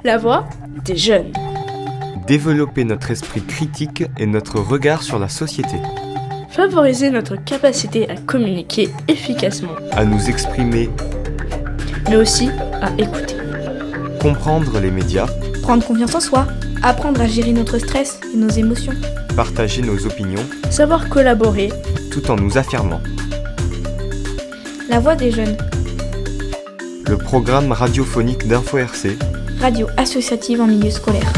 La voix des jeunes. Développer notre esprit critique et notre regard sur la société. Favoriser notre capacité à communiquer efficacement. À nous exprimer. Mais aussi à écouter. Comprendre les médias. Prendre confiance en soi. Apprendre à gérer notre stress et nos émotions. Partager nos opinions. Savoir collaborer. Tout en nous affirmant. La voix des jeunes. Le programme radiophonique d'Info RC. Radio associative en milieu scolaire.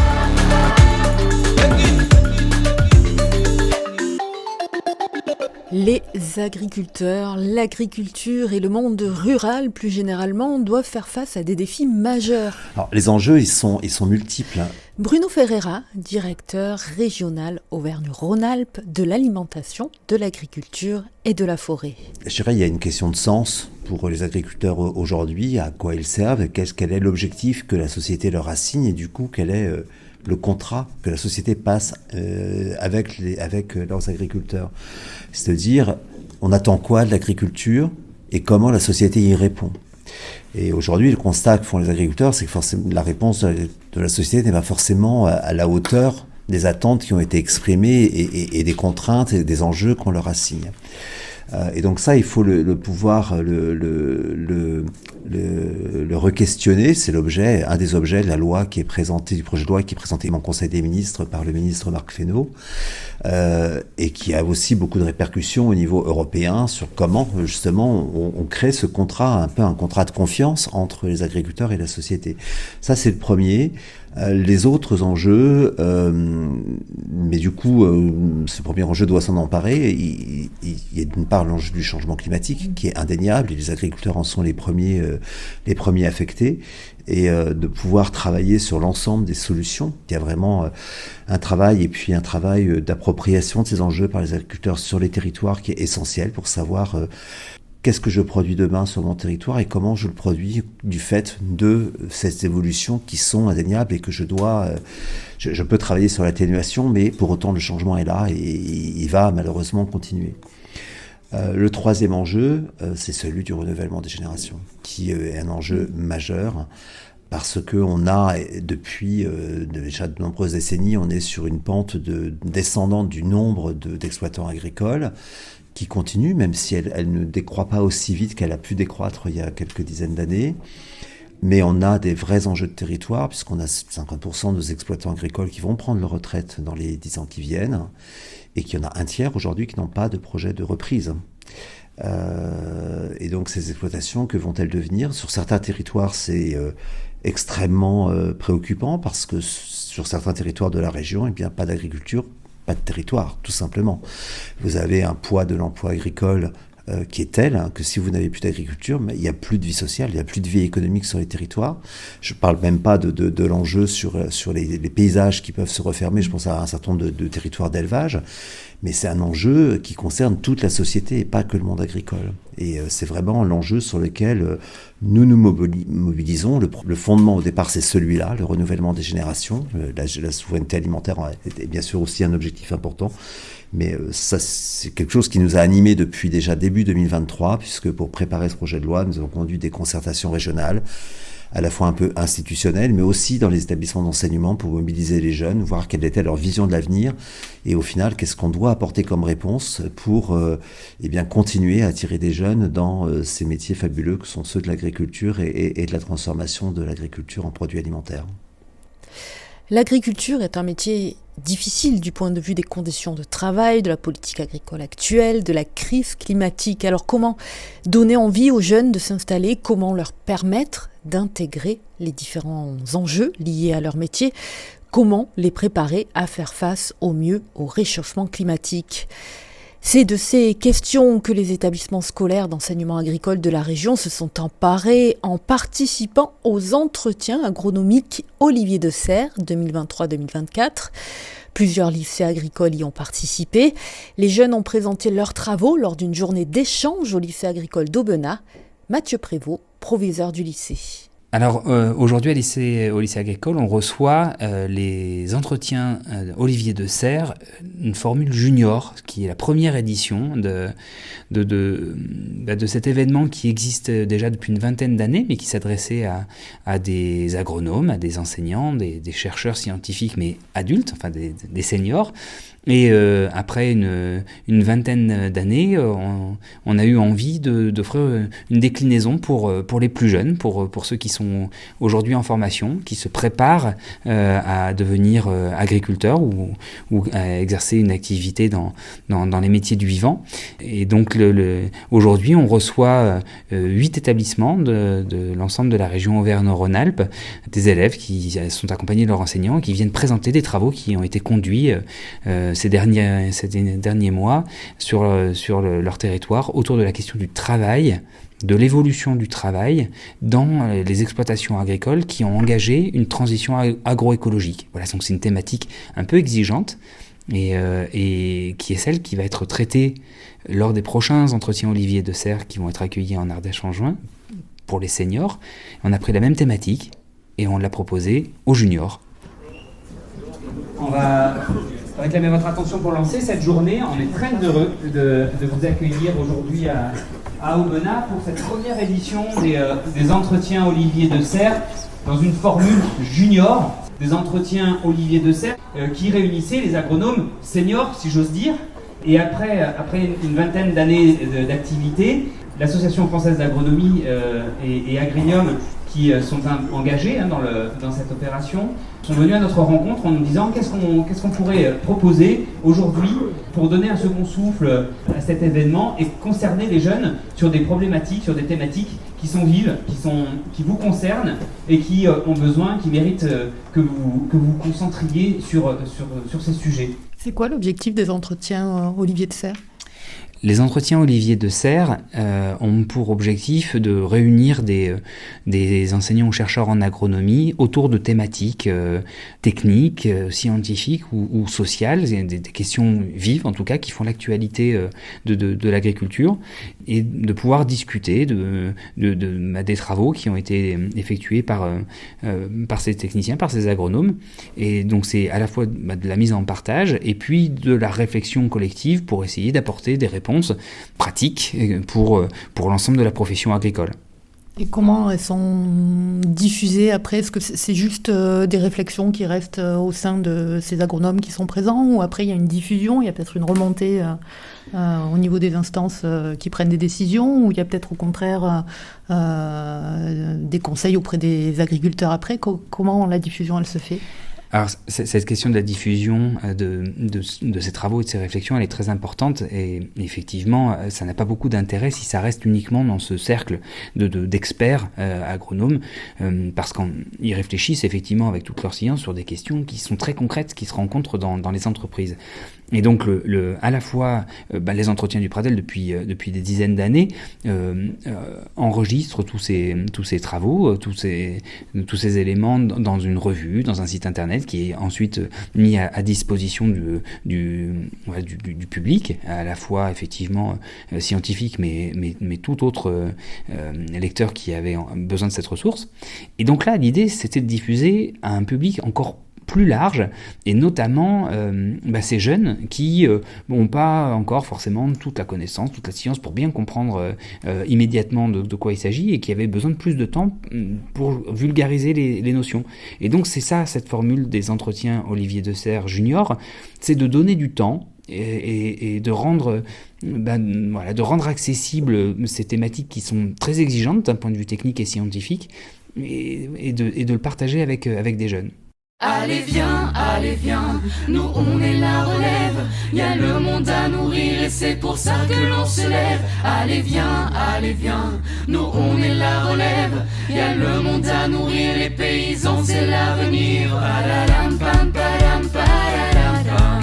Les agriculteurs, l'agriculture et le monde rural plus généralement doivent faire face à des défis majeurs. Alors, les enjeux, ils sont multiples. Bruno Ferreira, directeur régional Auvergne-Rhône-Alpes de l'alimentation, de l'agriculture et de la forêt. Je dirais qu'il y a une question de sens pour les agriculteurs aujourd'hui, à quoi ils servent, quel est l'objectif que la société leur assigne et du coup quel est le contrat que la société passe avec leurs agriculteurs. C'est-à-dire, on attend quoi de l'agriculture et comment la société y répond. Et aujourd'hui, le constat que font les agriculteurs, c'est que forcément, la réponse de la société n'est pas forcément à la hauteur des attentes qui ont été exprimées et des contraintes et des enjeux qu'on leur assigne. Et donc ça, il faut pouvoir le re-questionner. C'est un des objets de la loi qui est présenté, du projet de loi qui est présenté en Conseil des ministres par le ministre Marc Fesneau, et qui a aussi beaucoup de répercussions au niveau européen sur comment justement on crée ce contrat, un peu un contrat de confiance entre les agriculteurs et la société. Ça, c'est le premier. Les autres enjeux, mais du coup, ce premier enjeu doit s'en emparer. Il y a d'une part l'enjeu du changement climatique, qui est indéniable, et les agriculteurs en sont les premiers affectés, et de pouvoir travailler sur l'ensemble des solutions. Il y a vraiment un travail d'appropriation de ces enjeux par les agriculteurs sur les territoires qui est essentiel pour savoir qu'est-ce que je produis demain sur mon territoire et comment je le produis du fait de ces évolutions qui sont indéniables et que je peux travailler sur l'atténuation, mais pour autant le changement est là et il va malheureusement continuer. Le troisième enjeu, c'est celui du renouvellement des générations, qui est un enjeu majeur parce qu'on a, depuis déjà de nombreuses décennies, on est sur une pente descendante du nombre d'exploitants agricoles, qui continue, même si elle ne décroît pas aussi vite qu'elle a pu décroître il y a quelques dizaines d'années. Mais on a des vrais enjeux de territoire, puisqu'on a 50% de nos exploitants agricoles qui vont prendre leur retraite dans les 10 ans qui viennent, et qu'il y en a un tiers aujourd'hui qui n'ont pas de projet de reprise. Et donc ces exploitations, que vont-elles devenir ? Sur certains territoires, c'est extrêmement préoccupant, parce que sur certains territoires de la région, pas d'agriculture, pas de territoire, tout simplement. Vous avez un poids de l'emploi agricole qui est tel que si vous n'avez plus d'agriculture, il n'y a plus de vie sociale, il n'y a plus de vie économique sur les territoires. Je ne parle même pas de l'enjeu sur les paysages qui peuvent se refermer, je pense à un certain nombre de territoires d'élevage, mais c'est un enjeu qui concerne toute la société et pas que le monde agricole. Et c'est vraiment l'enjeu sur lequel nous mobilisons. Le fondement au départ, c'est celui-là, le renouvellement des générations. La souveraineté alimentaire est bien sûr aussi un objectif important. Mais ça, c'est quelque chose qui nous a animés depuis déjà début 2023, puisque pour préparer ce projet de loi, nous avons conduit des concertations régionales, à la fois un peu institutionnelles, mais aussi dans les établissements d'enseignement pour mobiliser les jeunes, voir quelle était leur vision de l'avenir, et au final, qu'est-ce qu'on doit apporter comme réponse pour continuer à attirer des jeunes dans ces métiers fabuleux que sont ceux de l'agriculture et de la transformation de l'agriculture en produits alimentaires. L'agriculture est un métier difficile du point de vue des conditions de travail, de la politique agricole actuelle, de la crise climatique. Alors comment donner envie aux jeunes de s'installer ? Comment leur permettre d'intégrer les différents enjeux liés à leur métier ? Comment les préparer à faire face au mieux au réchauffement climatique ? C'est de ces questions que les établissements scolaires d'enseignement agricole de la région se sont emparés en participant aux entretiens agronomiques Olivier de Serres 2023-2024. Plusieurs lycées agricoles y ont participé. Les jeunes ont présenté leurs travaux lors d'une journée d'échange au lycée agricole d'Aubenas. Mathieu Prévost, proviseur du lycée. Alors aujourd'hui au lycée agricole, on reçoit les entretiens Olivier de Serres, une formule junior, qui est la première édition de cet événement qui existe déjà depuis une vingtaine d'années, mais qui s'adressait à des agronomes, à des enseignants, des chercheurs scientifiques, mais adultes, enfin des seniors. Et après une vingtaine d'années, on a eu envie d'offrir une déclinaison pour les plus jeunes, pour ceux qui sont aujourd'hui en formation, qui se préparent à devenir agriculteurs ou à exercer une activité dans les métiers du vivant. Et donc aujourd'hui, on reçoit 8 établissements de l'ensemble de la région Auvergne-Rhône-Alpes, des élèves qui sont accompagnés de leurs enseignants, qui viennent présenter des travaux qui ont été conduits ces derniers mois sur leur territoire autour de la question du travail, de l'évolution du travail dans les exploitations agricoles qui ont engagé une transition agroécologique. Voilà, donc c'est une thématique un peu exigeante et qui est celle qui va être traitée lors des prochains entretiens Olivier de Serres qui vont être accueillis en Ardèche en juin pour les seniors. On a pris la même thématique et on l'a proposée aux juniors. On va réclamer votre attention pour lancer cette journée. On est très heureux de vous accueillir aujourd'hui à Aubenas pour cette première édition des entretiens Olivier de Serres dans une formule junior, des entretiens Olivier de Serres qui réunissaient les agronomes seniors, si j'ose dire. Et après une vingtaine d'années d'activité, l'Association française d'agronomie et Agrium qui sont engagés dans cette opération, sont venus à notre rencontre en nous disant qu'est-ce qu'on pourrait proposer aujourd'hui pour donner un second souffle à cet événement et concerner les jeunes sur des problématiques, sur des thématiques qui sont vives, qui vous concernent et qui ont besoin, qui méritent que vous concentriez sur ces sujets. C'est quoi l'objectif des entretiens Olivier de Serres ? Les entretiens Olivier de Serres ont pour objectif de réunir des enseignants ou chercheurs en agronomie autour de thématiques techniques, scientifiques ou sociales, des questions vives en tout cas qui font l'actualité de l'agriculture, et de pouvoir discuter des travaux qui ont été effectués par ces techniciens, par ces agronomes. Et donc c'est à la fois de la mise en partage et puis de la réflexion collective pour essayer d'apporter des réponses pratiques pour l'ensemble de la profession agricole. Et comment elles sont diffusées après ? Est-ce que c'est juste des réflexions qui restent au sein de ces agronomes qui sont présents, ou après il y a une diffusion, il y a peut-être une remontée au niveau des instances qui prennent des décisions, ou il y a peut-être au contraire des conseils auprès des agriculteurs après ? Comment la diffusion elle se fait ? Alors, cette question de la diffusion de ces travaux et de ces réflexions, elle est très importante, et effectivement, ça n'a pas beaucoup d'intérêt si ça reste uniquement dans ce cercle d'experts agronomes, parce qu'ils réfléchissent effectivement avec toute leur science sur des questions qui sont très concrètes, qui se rencontrent dans les entreprises. Et donc, à la fois, les entretiens du Pradel depuis des dizaines d'années enregistrent tous ces travaux, tous ces éléments dans une revue, dans un site internet qui est ensuite mis à disposition du public, à la fois effectivement scientifique, mais tout autre lecteur qui avait besoin de cette ressource. Et donc là, l'idée, c'était de diffuser à un public encore plus large, et notamment ces jeunes qui n'ont pas encore forcément toute la connaissance, toute la science pour bien comprendre immédiatement de quoi il s'agit, et qui avaient besoin de plus de temps pour vulgariser les notions. Et donc c'est ça, cette formule des entretiens Olivier de Serres junior, c'est de donner du temps et de rendre accessibles ces thématiques qui sont très exigeantes d'un point de vue technique et scientifique, et de le partager avec des jeunes. Allez viens, nous on est la relève, y a le monde à nourrir et c'est pour ça que l'on se lève. Allez viens, nous on est la relève, y a le monde à nourrir, les paysans c'est l'avenir. Paralam pam param pararam pam,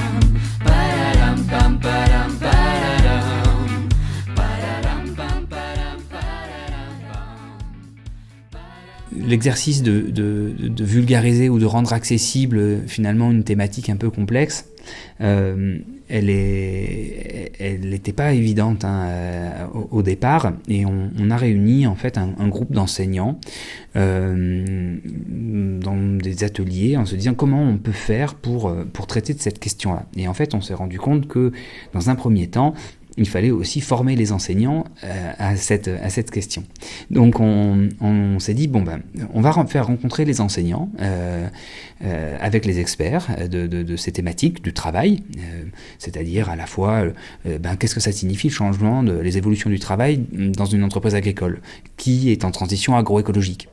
paralam pam param pararam, paralam pam param pararam pam. l'exercice de vulgariser ou de rendre accessible finalement une thématique un peu complexe, elle n'était pas évidente au départ, et on a réuni en fait un groupe d'enseignants dans des ateliers en se disant comment on peut faire pour traiter de cette question-là. Et en fait, on s'est rendu compte que dans un premier temps, il fallait aussi former les enseignants à cette question. Donc on s'est dit, on va faire rencontrer les enseignants avec les experts de ces thématiques du travail, c'est-à-dire à la fois qu'est-ce que ça signifie le changement, les évolutions du travail dans une entreprise agricole qui est en transition agroécologique.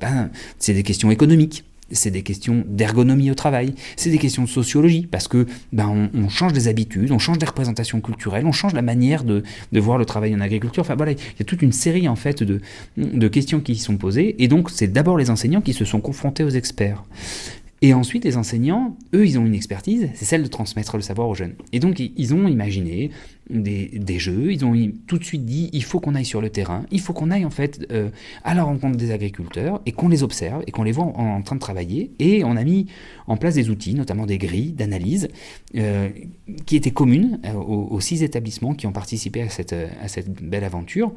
C'est des questions économiques. C'est des questions d'ergonomie au travail, c'est des questions de sociologie, parce que on change des habitudes, on change des représentations culturelles, on change la manière de voir le travail en agriculture. Enfin voilà, il y a toute une série en fait de questions qui y sont posées, et donc c'est d'abord les enseignants qui se sont confrontés aux experts. Et ensuite, les enseignants, eux, ils ont une expertise, c'est celle de transmettre le savoir aux jeunes. Et donc, ils ont imaginé des jeux, ils ont tout de suite dit, il faut qu'on aille sur le terrain, il faut qu'on aille en fait à la rencontre des agriculteurs, et qu'on les observe, et qu'on les voit en train de travailler. Et on a mis en place des outils, notamment des grilles d'analyse, qui étaient communes aux 6 établissements qui ont participé à cette belle aventure,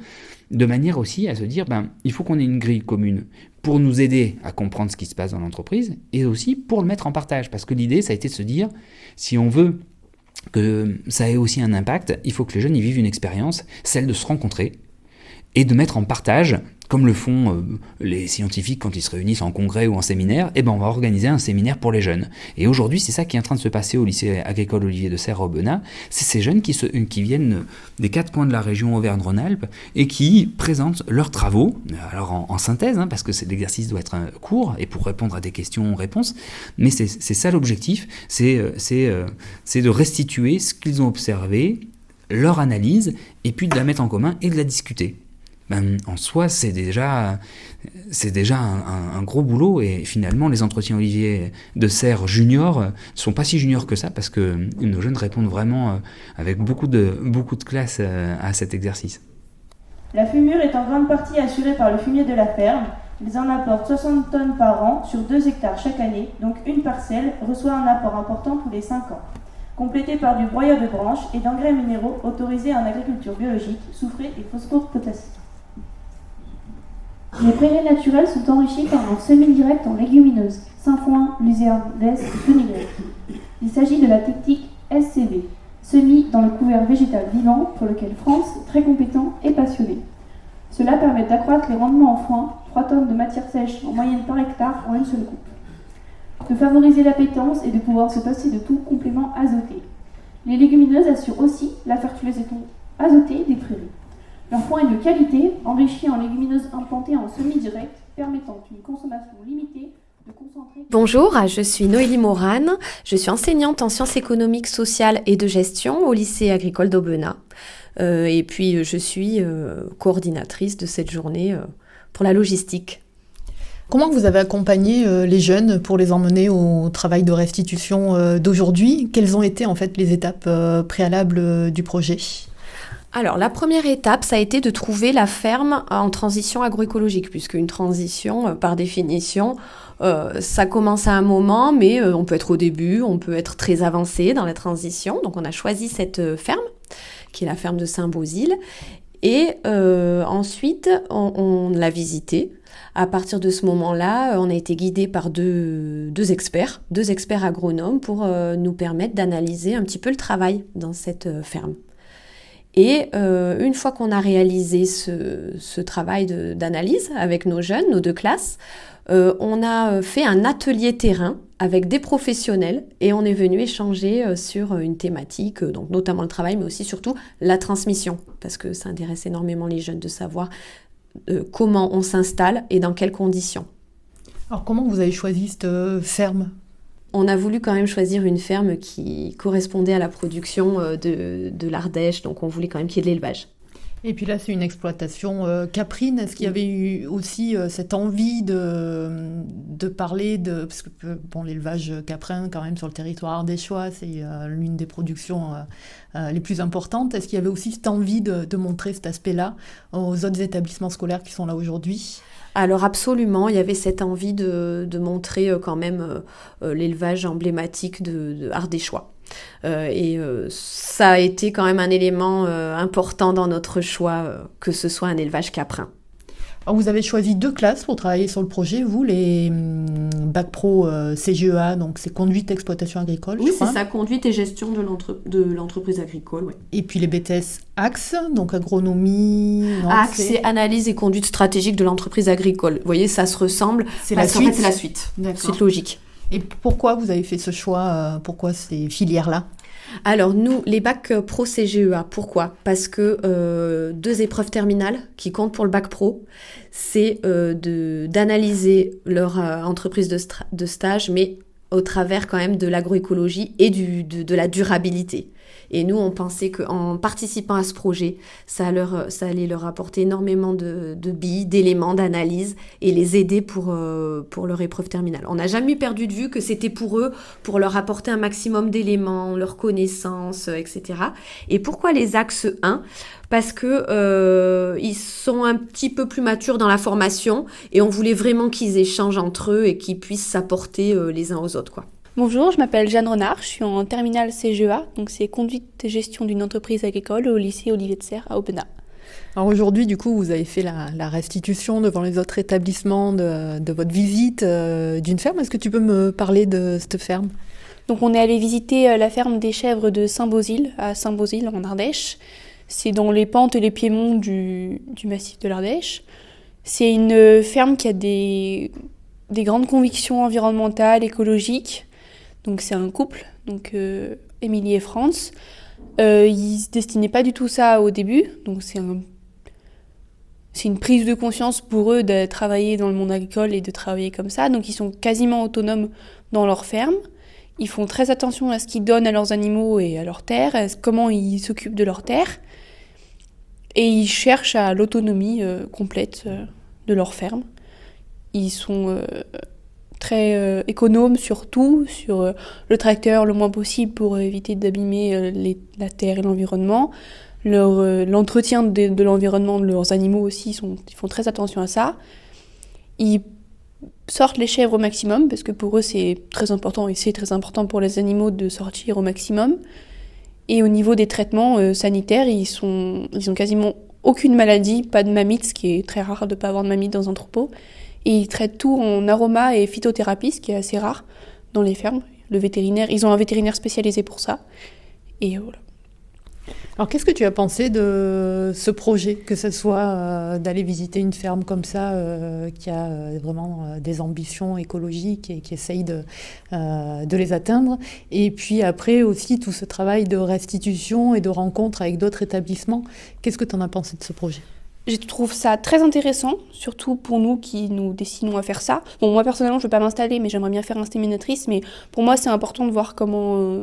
de manière aussi à se dire, il faut qu'on ait une grille commune pour nous aider à comprendre ce qui se passe dans l'entreprise, et aussi pour le mettre en partage. Parce que l'idée, ça a été de se dire, si on veut que ça ait aussi un impact, il faut que les jeunes y vivent une expérience, celle de se rencontrer, et de mettre en partage, comme le font les scientifiques quand ils se réunissent en congrès ou en séminaire, on va organiser un séminaire pour les jeunes. Et aujourd'hui, c'est ça qui est en train de se passer au lycée agricole Olivier de Serres à Aubenas. C'est ces jeunes qui viennent des 4 coins de la région Auvergne-Rhône-Alpes et qui présentent leurs travaux, alors en synthèse, parce que l'exercice doit être court, et pour répondre à des questions-réponses, mais c'est ça l'objectif, c'est de restituer ce qu'ils ont observé, leur analyse, et puis de la mettre en commun et de la discuter. En soi, c'est déjà un gros boulot, et finalement, les entretiens Olivier de Serres juniors ne sont pas si juniors que ça, parce que nos jeunes répondent vraiment avec beaucoup de classe à cet exercice. La fumure est en grande partie assurée par le fumier de la ferme. Ils en apportent 60 tonnes par an sur 2 hectares chaque année, donc une parcelle reçoit un apport important tous les 5 ans, complété par du broyat de branches et d'engrais minéraux autorisés en agriculture biologique, soufré et phosphopotassique. Les prairies naturelles sont enrichies par un semis direct en légumineuses, sainfoin, luzerne, lès et fenégrec. Il s'agit de la technique SCV, semis dans le couvert végétal vivant, pour lequel France est très compétent et passionné. Cela permet d'accroître les rendements en foin, 3 tonnes de matière sèche en moyenne par hectare en une seule coupe. De favoriser l'appétence et de pouvoir se passer de tout complément azoté. Les légumineuses assurent aussi la fertilisation azotée des prairies. Leur foin est de qualité, enrichi en légumineuses implantées en semi-direct, permettant une consommation limitée de concentré. Bonjour, je suis Noélie Morane, je suis enseignante en sciences économiques, sociales et de gestion au lycée agricole d'Aubenas. Et puis je suis coordinatrice de cette journée pour la logistique. Comment vous avez accompagné les jeunes pour les emmener au travail de restitution d'aujourd'hui ? Quelles ont été en fait les étapes préalables du projet ? Alors, la première étape, ça a été de trouver la ferme en transition agroécologique, puisque une transition, par définition, ça commence à un moment, mais on peut être au début, on peut être très avancé dans la transition. Donc, on a choisi cette ferme, qui est la ferme de Saint-Beauzile, et ensuite, on l'a visitée. À partir de ce moment-là, on a été guidé par deux experts agronomes pour nous permettre d'analyser un petit peu le travail dans cette ferme. Et une fois qu'on a réalisé ce travail d'analyse avec nos jeunes, nos 2 classes, on a fait un atelier terrain avec des professionnels et on est venu échanger sur une thématique, donc notamment le travail, mais aussi surtout la transmission, parce que ça intéresse énormément les jeunes de savoir comment on s'installe et dans quelles conditions. Alors comment vous avez choisi cette ferme ? On a voulu quand même choisir une ferme qui correspondait à la production de l'Ardèche, donc on voulait quand même qu'il y ait de l'élevage. Et puis là, c'est une exploitation caprine. Est-ce qu'il y avait eu aussi cette envie de parler de... Parce que l'élevage caprin, quand même, sur le territoire ardéchois, c'est l'une des productions les plus importantes. Est-ce qu'il y avait aussi cette envie de montrer cet aspect-là aux autres établissements scolaires qui sont là aujourd'hui ? Alors absolument, il y avait cette envie de montrer quand même l'élevage emblématique de ardéchois. Ça a été quand même un élément important dans notre choix, que ce soit un élevage caprin. Alors vous avez choisi 2 classes pour travailler sur le projet, vous, les Bac Pro CGEA, donc c'est conduite exploitation agricole, oui, je crois. C'est ça, conduite et gestion de l'entreprise agricole, oui. Et puis les BTS AXE, donc agronomie... AXE, c'est analyse et conduite stratégique de l'entreprise agricole. Vous voyez, ça se ressemble. C'est la suite. En fait, c'est la suite. D'accord. Suite logique. Et pourquoi vous avez fait ce choix, pourquoi ces filières-là ? Alors nous, les bacs pro CGEA, pourquoi ? Parce que 2 épreuves terminales qui comptent pour le bac pro, c'est d'analyser leur entreprise de stage, mais au travers quand même de l'agroécologie et de la durabilité. Et nous, on pensait qu'en participant à ce projet, ça allait leur apporter énormément de billes, d'éléments, d'analyse et les aider pour leur épreuve terminale. On n'a jamais perdu de vue que c'était pour eux, pour leur apporter un maximum d'éléments, leurs connaissances, etc. Et pourquoi les axes 1 ? Parce que ils sont un petit peu plus matures dans la formation et on voulait vraiment qu'ils échangent entre eux et qu'ils puissent s'apporter les uns aux autres, quoi. Bonjour, je m'appelle Jeanne Renard, je suis en terminale CGEA, donc c'est conduite et gestion d'une entreprise agricole au lycée Olivier de Serres à Aubenas. Alors aujourd'hui, du coup, vous avez fait la restitution devant les autres établissements de votre visite d'une ferme. Est-ce que tu peux me parler de cette ferme ? Donc on est allé visiter la ferme des chèvres de Saint-Beauzile, à Saint-Beauzile en Ardèche. C'est dans les pentes et les piémonts du massif de l'Ardèche. C'est une ferme qui a des grandes convictions environnementales, écologiques. Donc c'est un couple, donc Émilie et Franz. Ils se destinaient pas du tout ça au début, donc c'est une prise de conscience pour eux de travailler dans le monde agricole et de travailler comme ça. Donc ils sont quasiment autonomes dans leur ferme. Ils font très attention à ce qu'ils donnent à leurs animaux et à leur terre, à comment ils s'occupent de leur terre. Et ils cherchent à l'autonomie complète de leur ferme. Ils sont très économes sur tout, sur le tracteur le moins possible pour éviter d'abîmer la terre et l'environnement. L'entretien de l'environnement de leurs animaux aussi, ils font très attention à ça. Ils sortent les chèvres au maximum, parce que pour eux c'est très important, et c'est très important pour les animaux de sortir au maximum. Et au niveau des traitements sanitaires, ils ont quasiment aucune maladie, pas de mammites, ce qui est très rare de ne pas avoir de mammites dans un troupeau. Et ils traitent tout en aroma et phytothérapie, ce qui est assez rare dans les fermes. Ils ont un vétérinaire spécialisé pour ça. Et voilà. Alors qu'est-ce que tu as pensé de ce projet, que ce soit d'aller visiter une ferme comme ça, qui a vraiment des ambitions écologiques et qui essaye de les atteindre, et puis après aussi tout ce travail de restitution et de rencontre avec d'autres établissements. Qu'est-ce que tu en as pensé de ce projet ? Je trouve ça très intéressant, surtout pour nous qui nous destinons à faire ça. Bon, moi personnellement, je ne veux pas m'installer, mais j'aimerais bien faire inséminatrice. Mais pour moi, c'est important de voir comment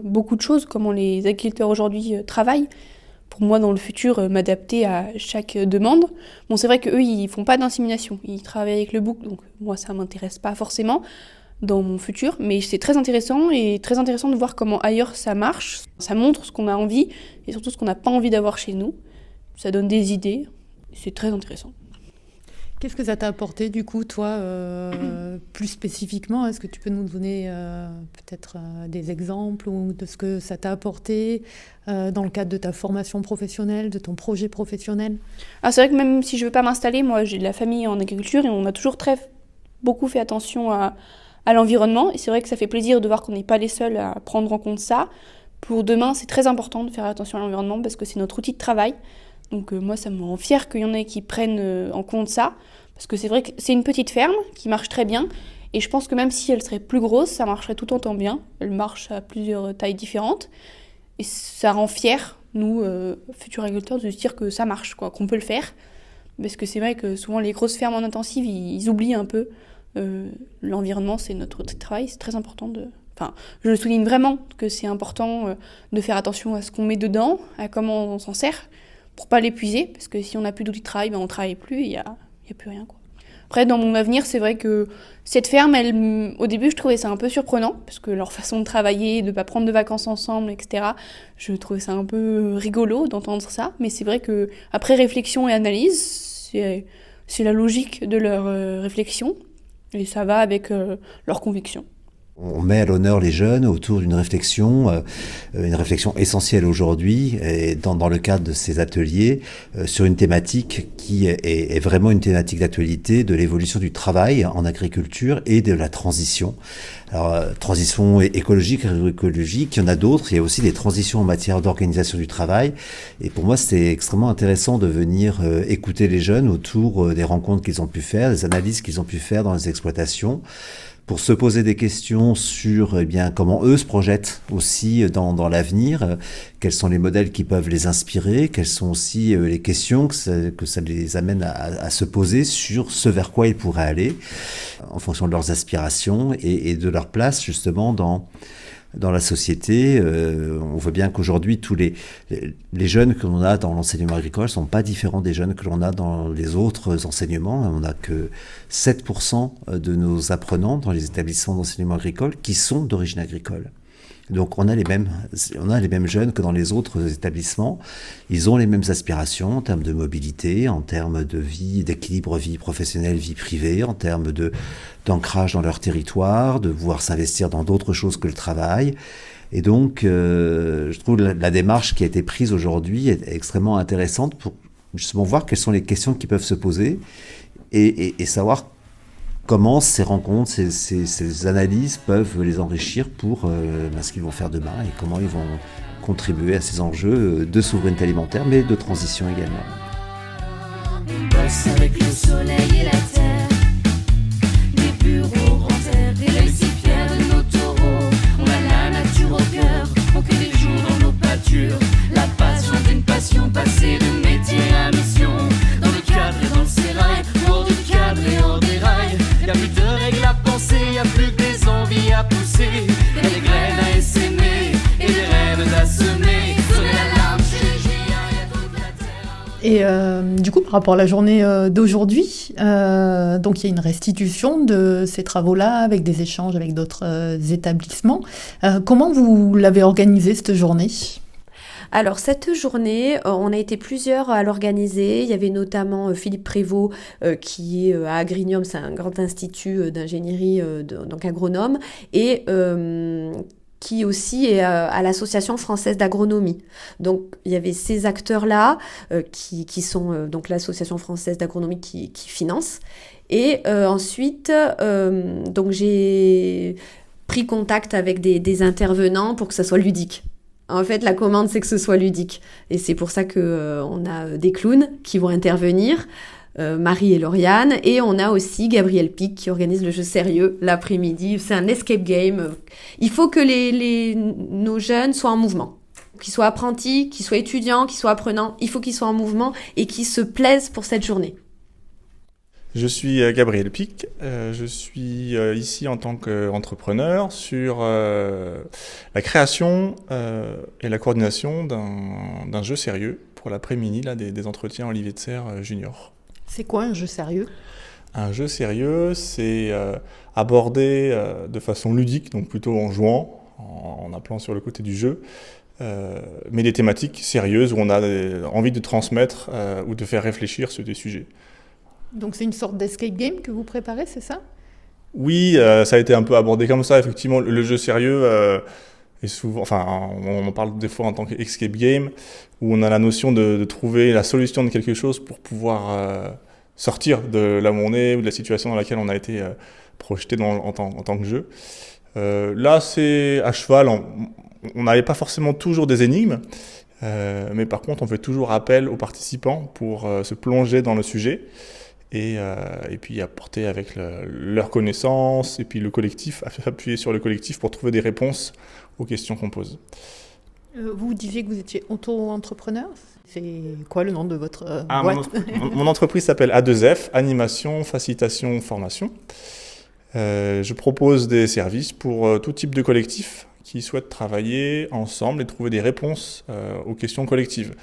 comment les agriculteurs aujourd'hui travaillent. Pour moi, dans le futur, m'adapter à chaque demande. Bon, c'est vrai qu'eux, ils font pas d'insémination. Ils travaillent avec le bouc, donc moi, ça m'intéresse pas forcément dans mon futur. Mais c'est très intéressant de voir comment ailleurs ça marche. Ça montre ce qu'on a envie et surtout ce qu'on n'a pas envie d'avoir chez nous. Ça donne des idées. C'est très intéressant. Qu'est-ce que ça t'a apporté, du coup, toi, plus spécifiquement ? Est-ce que tu peux nous donner peut-être des exemples ou de ce que ça t'a apporté dans le cadre de ta formation professionnelle, de ton projet professionnel ? Ah, c'est vrai que même si je ne veux pas m'installer, moi, j'ai de la famille en agriculture et on a toujours beaucoup fait attention à l'environnement. Et c'est vrai que ça fait plaisir de voir qu'on n'est pas les seuls à prendre en compte ça. Pour demain, c'est très important de faire attention à l'environnement parce que c'est notre outil de travail. Donc moi, ça me rend fière qu'il y en ait qui prennent en compte ça, parce que c'est vrai que c'est une petite ferme qui marche très bien, et je pense que même si elle serait plus grosse, ça marcherait tout autant bien. Elle marche à plusieurs tailles différentes, et ça rend fiers, nous, futurs agriculteurs, de se dire que ça marche, quoi, qu'on peut le faire, parce que c'est vrai que souvent les grosses fermes en intensive, ils oublient un peu l'environnement, c'est notre travail, c'est très important je le souligne vraiment que c'est important de faire attention à ce qu'on met dedans, à comment on s'en sert, pour pas l'épuiser, parce que si on n'a plus d'outils de travail, on travaille plus, il y a plus rien, quoi. Après, dans mon avenir, c'est vrai que cette ferme, au début, je trouvais ça un peu surprenant, parce que leur façon de travailler, de ne pas prendre de vacances ensemble, etc., je trouvais ça un peu rigolo d'entendre ça. Mais c'est vrai que après réflexion et analyse, c'est la logique de leur réflexion, et ça va avec leurs convictions. On met à l'honneur les jeunes autour d'une réflexion essentielle aujourd'hui, et dans le cadre de ces ateliers, sur une thématique qui est vraiment une thématique d'actualité, de l'évolution du travail en agriculture et de la transition. Alors, transition écologique, agroécologique, il y en a d'autres. Il y a aussi des transitions en matière d'organisation du travail. Et pour moi, c'était extrêmement intéressant de venir écouter les jeunes autour des rencontres qu'ils ont pu faire, des analyses qu'ils ont pu faire dans les exploitations, pour se poser des questions sur comment eux se projettent aussi dans l'avenir, quels sont les modèles qui peuvent les inspirer, quelles sont aussi les questions que ça les amène à se poser sur ce vers quoi ils pourraient aller, en fonction de leurs aspirations et de leur place justement dans la société. On voit bien qu'aujourd'hui, tous les jeunes que l'on a dans l'enseignement agricole ne sont pas différents des jeunes que l'on a dans les autres enseignements. On n'a que 7% de nos apprenants dans les établissements d'enseignement agricole qui sont d'origine agricole. Donc on a les mêmes jeunes que dans les autres établissements. Ils ont les mêmes aspirations en termes de mobilité, en termes de vie, d'équilibre vie professionnelle, vie privée, en termes d'ancrage dans leur territoire, de pouvoir s'investir dans d'autres choses que le travail. Et donc je trouve la démarche qui a été prise aujourd'hui est extrêmement intéressante pour justement voir quelles sont les questions qui peuvent se poser et savoir comment ces rencontres, ces analyses peuvent les enrichir pour ce qu'ils vont faire demain et comment ils vont contribuer à ces enjeux de souveraineté alimentaire, mais de transition également. On bosse avec le soleil et la terre, des bureaux grands airs, et l'œil si fier de nos taureaux. On a la nature au cœur, on crée des jours dans nos pâtures, la passion d'une passion passée de métier à mission, dans le cadre et dans le sérail, hors du cadre et hors des rails. Y'a plus de règles à penser, y'a plus que des envies à pousser. Y'a des graines à essaimer et des rêves à semer. Sonner l'alarme chez les géants, y'a toute la terre. Et du coup, par rapport à la journée d'aujourd'hui, donc il y a une restitution de ces travaux-là avec des échanges avec d'autres établissements. Comment vous l'avez organisée cette journée ? Alors cette journée, on a été plusieurs à l'organiser. Il y avait notamment Philippe Prévost qui est à Agrignum, c'est un grand institut d'ingénierie, donc agronome, et qui aussi est à l'Association française d'agronomie. Donc il y avait ces acteurs-là qui sont donc l'Association française d'agronomie qui finance. Et ensuite, donc j'ai pris contact avec des intervenants pour que ça soit ludique. En fait, la commande, c'est que ce soit ludique. Et c'est pour ça qu'on a des clowns qui vont intervenir, Marie et Lauriane. Et on a aussi Gabriel Pic qui organise le jeu sérieux l'après-midi. C'est un escape game. Il faut que nos jeunes soient en mouvement. Qu'ils soient apprentis, qu'ils soient étudiants, qu'ils soient apprenants. Il faut qu'ils soient en mouvement et qu'ils se plaisent pour cette journée. Je suis Gabriel Pic, je suis ici en tant qu'entrepreneur sur la création et la coordination d'un jeu sérieux pour l'après-midi là, des entretiens Olivier de Serre Junior. C'est quoi un jeu sérieux ? Un jeu sérieux, c'est abordé de façon ludique, donc plutôt en jouant, en appelant sur le côté du jeu, mais des thématiques sérieuses où on a envie de transmettre ou de faire réfléchir sur des sujets. Donc c'est une sorte d'escape game que vous préparez, c'est ça ? Oui, ça a été un peu abordé comme ça. Effectivement, le jeu sérieux est souvent, enfin, on en parle des fois en tant qu'escape game, où on a la notion de trouver la solution de quelque chose pour pouvoir sortir de là où on est ou de la situation dans laquelle on a été projeté en tant que jeu. Là, c'est à cheval. On n'avait pas forcément toujours des énigmes, mais par contre, on fait toujours appel aux participants pour se plonger dans le sujet. Et puis apporter avec leurs connaissances et puis le collectif, appuyer sur le collectif pour trouver des réponses aux questions qu'on pose. Vous disiez que vous étiez auto-entrepreneur. C'est quoi le nom de votre boîte ? Mon entreprise s'appelle A2F, Animation, Facilitation, Formation. Je propose des services pour tout type de collectif qui souhaitent travailler ensemble et trouver des réponses aux questions collectives.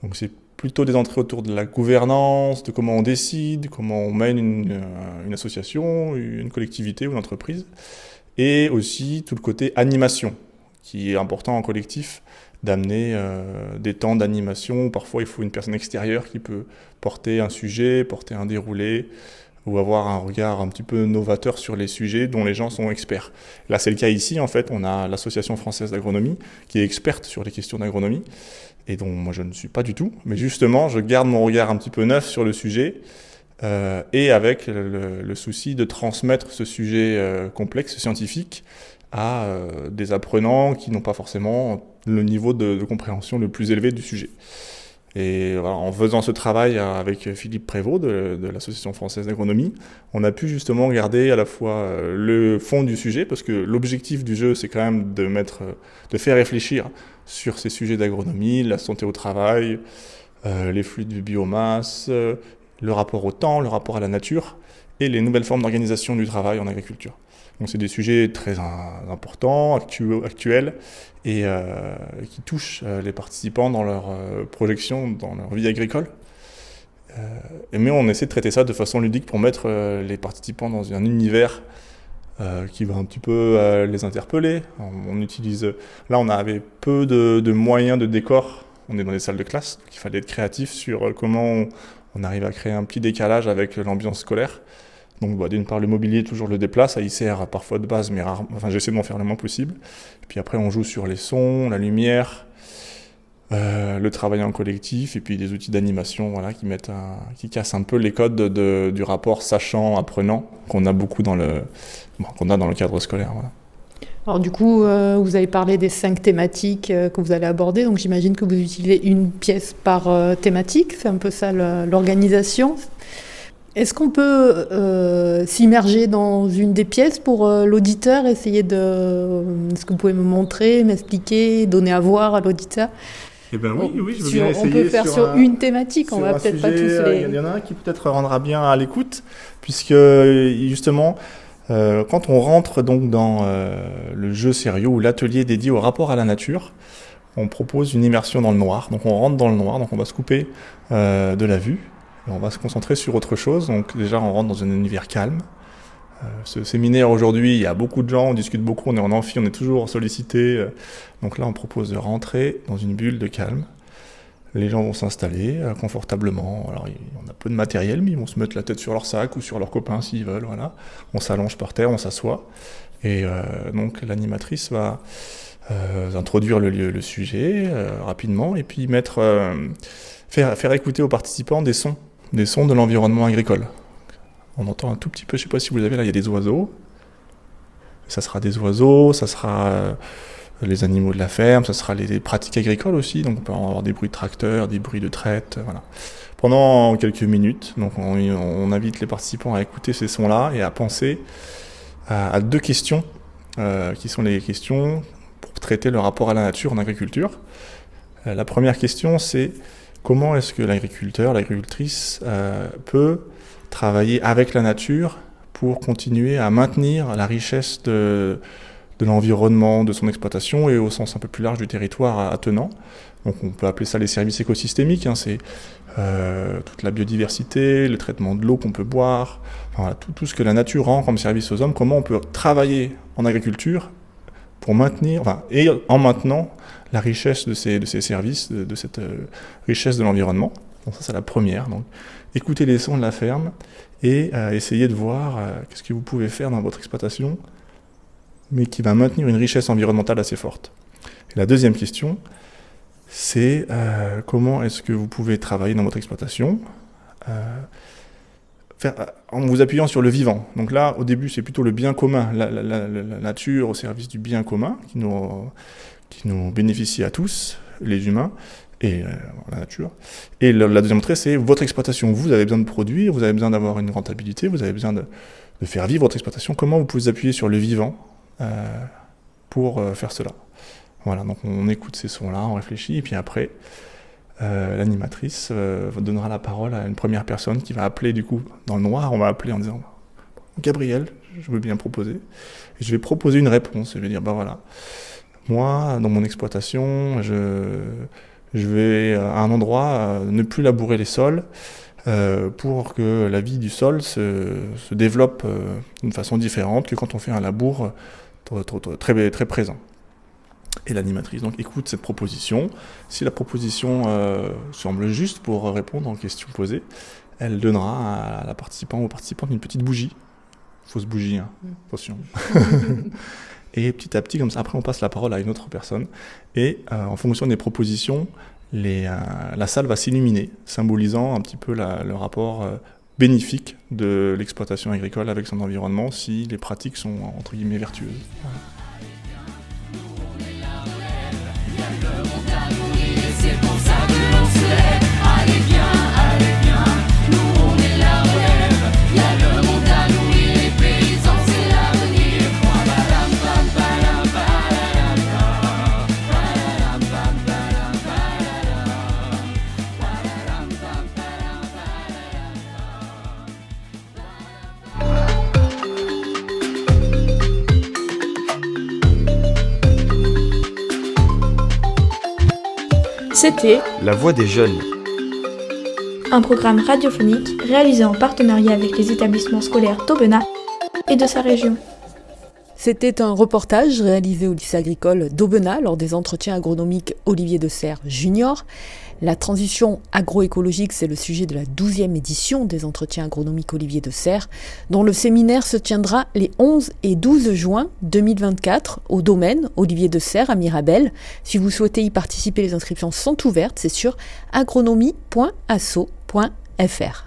Donc c'est plutôt des entrées autour de la gouvernance, de comment on décide, comment on mène une association, une collectivité ou une entreprise. Et aussi tout le côté animation, qui est important en collectif, d'amener des temps d'animation. Parfois, il faut une personne extérieure qui peut porter un sujet, porter un déroulé, ou avoir un regard un petit peu novateur sur les sujets dont les gens sont experts. Là, c'est le cas ici, en fait. On a l'Association française d'agronomie, qui est experte sur les questions d'agronomie, et dont moi, je ne suis pas du tout. Mais justement, je garde mon regard un petit peu neuf sur le sujet, et avec le souci de transmettre ce sujet complexe, scientifique, à des apprenants qui n'ont pas forcément le niveau de compréhension le plus élevé du sujet. Et voilà, en faisant ce travail avec Philippe Prévost de l'Association française d'agronomie, on a pu justement garder à la fois le fond du sujet, parce que l'objectif du jeu, c'est quand même de faire réfléchir sur ces sujets d'agronomie, la santé au travail, les flux de biomasse, le rapport au temps, le rapport à la nature, et les nouvelles formes d'organisation du travail en agriculture. Donc c'est des sujets très importants, actuels, et qui touchent les participants dans leur projection, dans leur vie agricole. Mais on essaie de traiter ça de façon ludique pour mettre les participants dans un univers qui va un petit peu les interpeller. On utilise... Là, on avait peu de moyens de décor. On est dans des salles de classe, donc il fallait être créatif sur comment on arrive à créer un petit décalage avec l'ambiance scolaire. Donc d'une part, le mobilier, toujours le déplace, ça y sert parfois de base, mais rarement, enfin, j'essaie de m'en faire le moins possible. Et puis après, on joue sur les sons, la lumière, le travail en collectif, et puis des outils d'animation voilà, qui cassent un peu les codes du rapport sachant-apprenant qu'on a beaucoup dans le cadre scolaire. Voilà. Alors du coup, vous avez parlé des 5 thématiques que vous allez aborder, donc j'imagine que vous utilisez une pièce par thématique, c'est un peu ça l'organisation. Est-ce qu'on peut s'immerger dans une des pièces pour l'auditeur, essayer de... Est-ce que vous pouvez me montrer, m'expliquer, donner à voir à l'auditeur ? Eh bien oui, je veux bien essayer. On peut faire sur une thématique, on va peut-être pas tous les... Il y en a un qui peut-être rendra bien à l'écoute, puisque justement, quand on rentre donc dans le jeu sérieux ou l'atelier dédié au rapport à la nature, on propose une immersion dans le noir. Donc on rentre dans le noir, donc on va se couper de la vue. On va se concentrer sur autre chose, donc déjà on rentre dans un univers calme. Ce séminaire aujourd'hui, il y a beaucoup de gens, on discute beaucoup, on est en amphi, on est toujours sollicité. Donc là on propose de rentrer dans une bulle de calme. Les gens vont s'installer confortablement. Alors on a peu de matériel, mais ils vont se mettre la tête sur leur sac ou sur leurs copains s'ils veulent. Voilà. On s'allonge par terre, on s'assoit. Et donc l'animatrice va introduire le sujet rapidement et puis faire écouter aux participants des sons de l'environnement agricole. On entend un tout petit peu, je ne sais pas si vous avez là, il y a des oiseaux. Ça sera des oiseaux, ça sera les animaux de la ferme, ça sera les pratiques agricoles aussi, donc on peut avoir des bruits de tracteurs, des bruits de traite, voilà. Pendant quelques minutes, donc on invite les participants à écouter ces sons-là et à penser à 2 questions, qui sont les questions pour traiter le rapport à la nature en agriculture. La première question, c'est comment est-ce que l'agriculteur, l'agricultrice peut travailler avec la nature pour continuer à maintenir la richesse de l'environnement, de son exploitation et au sens un peu plus large du territoire attenant. Donc on peut appeler ça les services écosystémiques, c'est toute la biodiversité, le traitement de l'eau qu'on peut boire, enfin, tout ce que la nature rend comme service aux hommes, comment on peut travailler en agriculture pour maintenir, et en maintenant la richesse de ces services, de cette richesse de l'environnement. Donc ça, c'est la première. Donc, écoutez les sons de la ferme et essayez de voir qu'est-ce que vous pouvez faire dans votre exploitation, mais qui va maintenir une richesse environnementale assez forte. Et la deuxième question, c'est comment est-ce que vous pouvez travailler dans votre exploitation en vous appuyant sur le vivant. Donc là, au début, c'est plutôt le bien commun, la nature au service du bien commun qui nous bénéficie à tous, les humains, et la nature. Et la deuxième entrée, c'est votre exploitation. Vous avez besoin de produire, vous avez besoin d'avoir une rentabilité, vous avez besoin de faire vivre votre exploitation. Comment vous pouvez vous appuyer sur le vivant pour faire cela? Voilà, donc on écoute ces sons-là, on réfléchit, et puis après, l'animatrice donnera la parole à une première personne qui va appeler, du coup, dans le noir, on va appeler en disant « Gabriel, je veux bien proposer ». Et je vais proposer une réponse, je vais dire « voilà, moi, dans mon exploitation, je vais à un endroit ne plus labourer les sols pour que la vie du sol se développe d'une façon différente que quand on fait un labour très, très présent. Et l'animatrice donc écoute cette proposition. Si la proposition semble juste pour répondre aux questions posées, elle donnera à la participant ou aux participants une petite bougie. Fausse bougie, hein. Attention. Et petit à petit, comme ça, après on passe la parole à une autre personne. Et en fonction des propositions, la salle va s'illuminer, symbolisant un petit peu le rapport bénéfique de l'exploitation agricole avec son environnement si les pratiques sont entre guillemets vertueuses. Voilà. C'était La Voix des Jeunes, un programme radiophonique réalisé en partenariat avec les établissements scolaires d'Aubenas et de sa région. C'était un reportage réalisé au lycée agricole d'Aubenas lors des entretiens agronomiques Olivier de Serres Junior. La transition agroécologique, c'est le sujet de la 12e édition des entretiens agronomiques Olivier de Serres, dont le séminaire se tiendra les 11 et 12 juin 2024 au domaine Olivier de Serres à Mirabel. Si vous souhaitez y participer, les inscriptions sont ouvertes, c'est sur agronomie.asso.fr.